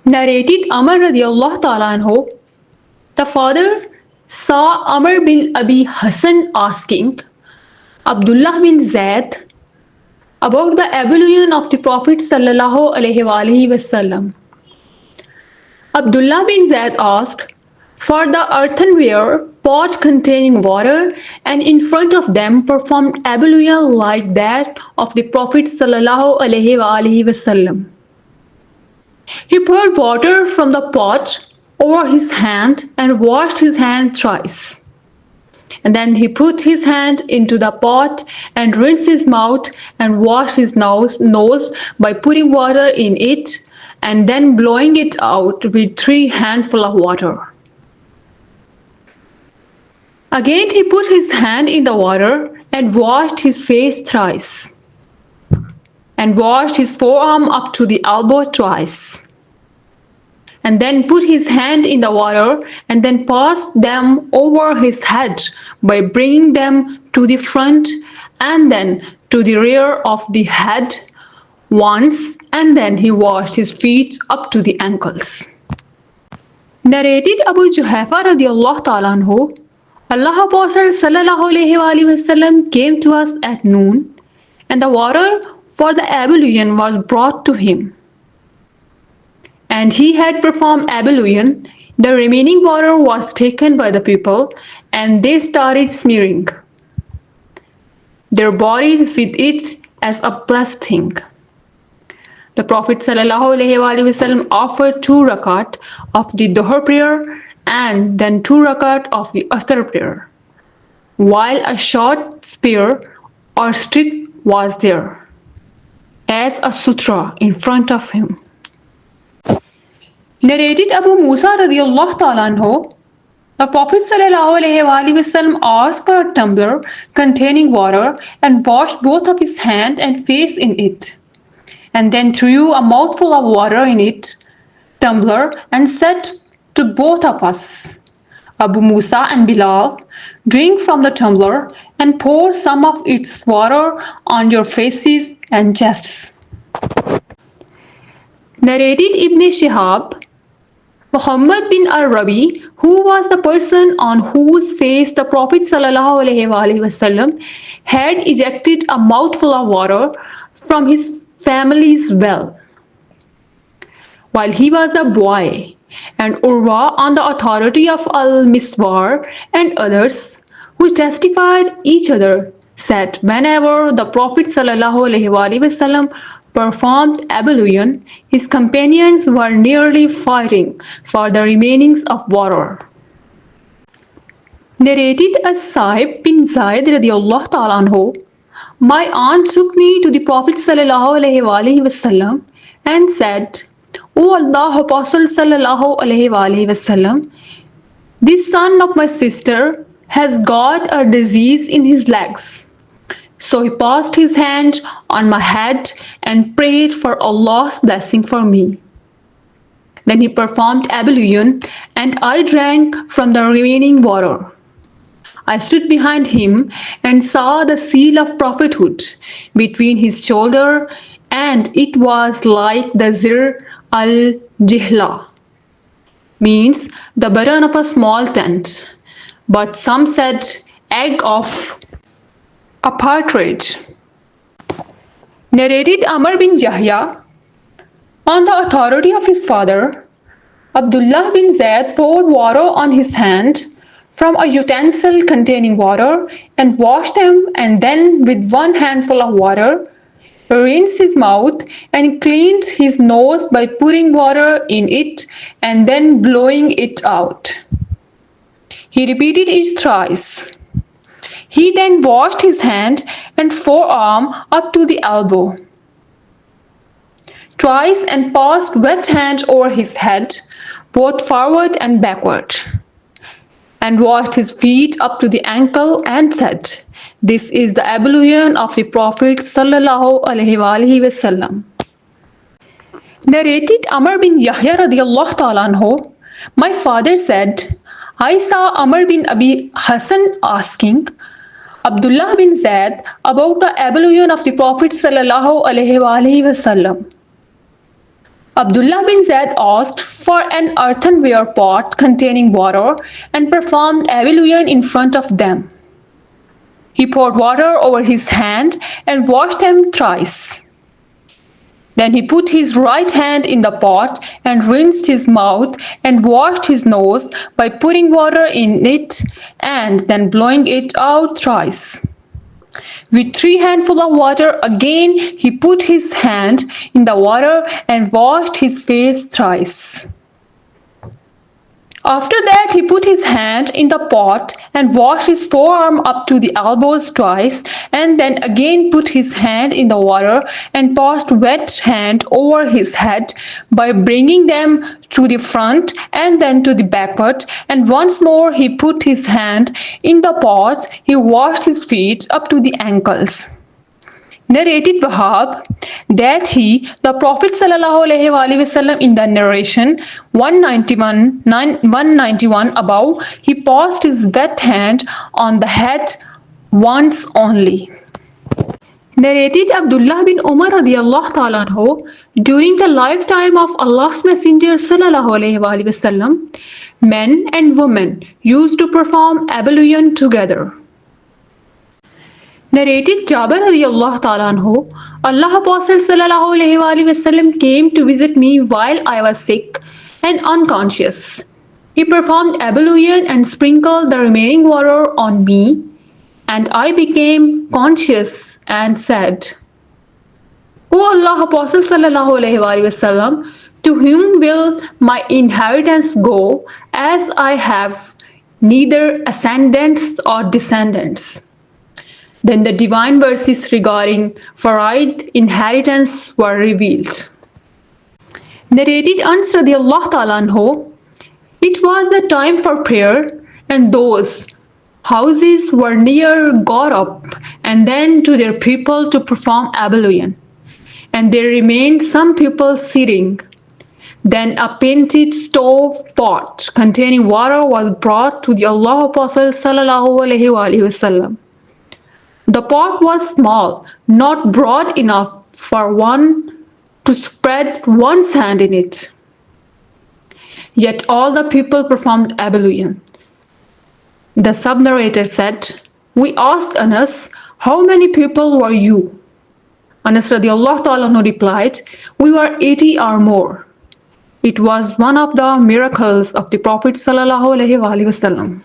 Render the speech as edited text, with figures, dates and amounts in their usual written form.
Narrated Amr radiallahu ta'ala anhu, the father saw Amr bin Abi Hassan asking Abdullah bin Zaid about the ablution of the Prophet sallallahu alaihi wasallam. Abdullah bin Zaid asked for the earthenware pot containing water and in front of them performed ablution like that of the Prophet sallallahu alaihi wasallam. He poured water from the pot over his hand and washed his hand thrice. And then he put his hand into the pot and rinsed his mouth and washed his nose by putting water in it and then blowing it out with 3 handfuls of water. Again he put his hand in the water and washed his face thrice and washed his forearm up to the elbow twice. And then put his hand in the water and then passed them over his head by bringing them to the front and then to the rear of the head once, and then he washed his feet up to the ankles. Narrated Abu Juhayfa radiallahu ta'ala anhu, Allah Apostle sallallahu alaihi wasallam came to us at noon, and the water for the ablution was brought to him. And he had performed ablution. The remaining water was taken by the people, and they started smearing their bodies with it as a blessed thing. The Prophet ﷺ offered 2 rakat of the Dhuhr prayer and then 2 rakat of the Asr prayer, while a short spear or stick was there as a sutra in front of him. Narrated Abu Musa radiallahu ta'ala anhu, the Prophet ﷺ asked for a tumbler containing water and washed both of his hand and face in it, and then threw a mouthful of water in it, tumbler, and said to both of us, Abu Musa and Bilal, drink from the tumbler and pour some of its water on your faces and chests. Narrated Ibn Shihab, Muhammad bin al-Rabi, who was the person on whose face the Prophet ﷺ had ejected a mouthful of water from his family's well, while he was a boy, and Urwa on the authority of al-Miswar and others who testified each other, said whenever the Prophet ﷺ performed ablution, his companions were nearly fighting for the remainings of water. Narrated as Sahib bin Zaid radiallahu ta'ala anhu, my aunt took me to the Prophet ﷺ and said, O Allah Apostle ﷺ, this son of my sister has got a disease in his legs. So he passed his hand on my head and prayed for Allah's blessing for me. Then he performed ablution, and I drank from the remaining water. I stood behind him and saw the seal of prophethood between his shoulder, and it was like the zir al-jihla, means the button of a small tent, but some said egg of a partridge. Narrated Amr bin Yahya, on the authority of his father, Abdullah bin Zaid poured water on his hand from a utensil containing water and washed them, and then with 1 handful of water rinsed his mouth and cleaned his nose by putting water in it and then blowing it out. He repeated it thrice. He then washed his hand and forearm up to the elbow twice and passed wet hand over his head, both forward and backward, and washed his feet up to the ankle and said, this is the ablution of the Prophet sallallahu alaihi wasallam. Narrated Amr bin Yahya radiallahu ta'ala anhu, my father said, I saw Amr bin Abi Hassan asking Abdullah bin Zaid about the ablution of the Prophet sallallahu alaihi wasallam. Abdullah bin Zaid asked for an earthenware pot containing water and performed ablution in front of them. He poured water over his hand and washed them thrice. Then he put his right hand in the pot and rinsed his mouth and washed his nose by putting water in it and then blowing it out thrice. With 3 handfuls of water again he put his hand in the water and washed his face thrice. After that he put his hand in the pot and washed his forearm up to the elbows twice, and then again put his hand in the water and passed wet hand over his head by bringing them to the front and then to the backward, and once more he put his hand in the pot. He washed his feet up to the ankles. Narrated Wahab that he, the Prophet ﷺ, in the narration 191 above, he passed his wet hand on the head once only. Narrated Abdullah bin Umar radiallahu ta'ala anhu, during the lifetime of Allah's Messenger ﷺ, men and women used to perform ablution together. Narrated Jabir radiallahu ta'ala anhu, Allah Apostle sallallahu alayhi wasallam came to visit me while I was sick and unconscious. He performed ablution and sprinkled the remaining water on me, and I became conscious and said, O Allah Apostle sallallahu alayhi wasallam, to whom will my inheritance go, as I have neither ascendants or descendants? Then the divine verses regarding Faraid inheritance were revealed. Narrated Anas radiallahu ta'ala anhu, it was the time for prayer, and those houses were near got up and then to their people to perform ablution, and there remained some people sitting. Then a painted stove pot containing water was brought to the Allah Apostle sallallahu alayhi wasallam. The pot was small, not broad enough for one to spread one's hand in it. Yet all the people performed ablution. The sub-narrator said, we asked Anas, how many people were you? Anas radiallahu ta'ala anhu replied, we were 80 or more. It was one of the miracles of the Prophet sallallahu alaihi wasallam.